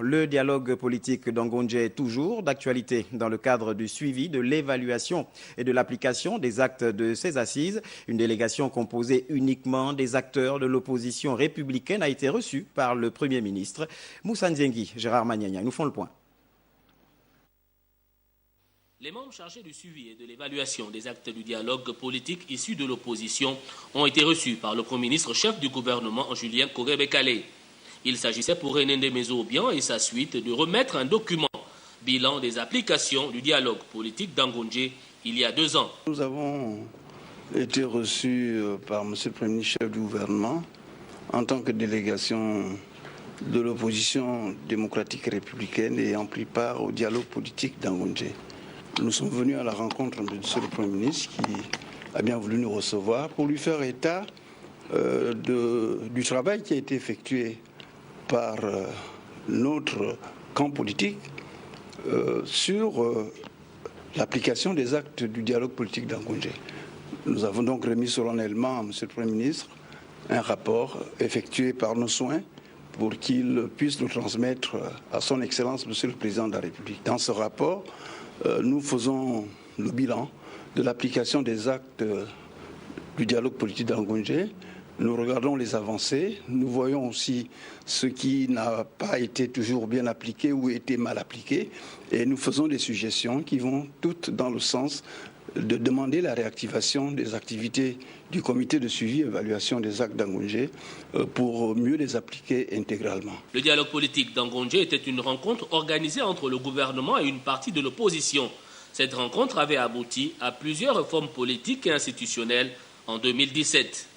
le dialogue politique d'Angonje est toujours d'actualité dans le cadre du suivi, de l'évaluation et de l'application des actes de ces assises. Une délégation composée uniquement des acteurs de l'opposition républicaine a été reçue par le Premier ministre. Moussa Nzengi, Gérard Magnagna, nous font le point. Les membres chargés du suivi et de l'évaluation des actes du dialogue politique issus de l'opposition ont été reçus par le Premier ministre chef du gouvernement, Julien Koré-Bekale. Il s'agissait pour René Ndémézo-Obiang et sa suite de remettre un document bilan des applications du dialogue politique d'Angonje il y a 2 ans. Nous avons été reçus par M. le Premier ministre chef du gouvernement en tant que délégation de l'opposition démocratique républicaine et ayant pris part au dialogue politique d'Angonje. Nous sommes venus à la rencontre de M. le Premier ministre qui a bien voulu nous recevoir pour lui faire état du travail qui a été effectué par notre camp politique sur l'application des actes du dialogue politique d'Angonje. Nous avons donc remis solennellement à M. le Premier ministre un rapport effectué par nos soins pour qu'il puisse le transmettre à son Excellence, M. le Président de la République. Dans ce rapport, nous faisons le bilan de l'application des actes du dialogue politique d'Angonje. Nous regardons les avancées, nous voyons aussi ce qui n'a pas été toujours bien appliqué ou été mal appliqué et nous faisons des suggestions qui vont toutes dans le sens de demander la réactivation des activités du comité de suivi et évaluation des actes d'Angonje pour mieux les appliquer intégralement. Le dialogue politique d'Angonje était une rencontre organisée entre le gouvernement et une partie de l'opposition. Cette rencontre avait abouti à plusieurs réformes politiques et institutionnelles en 2017.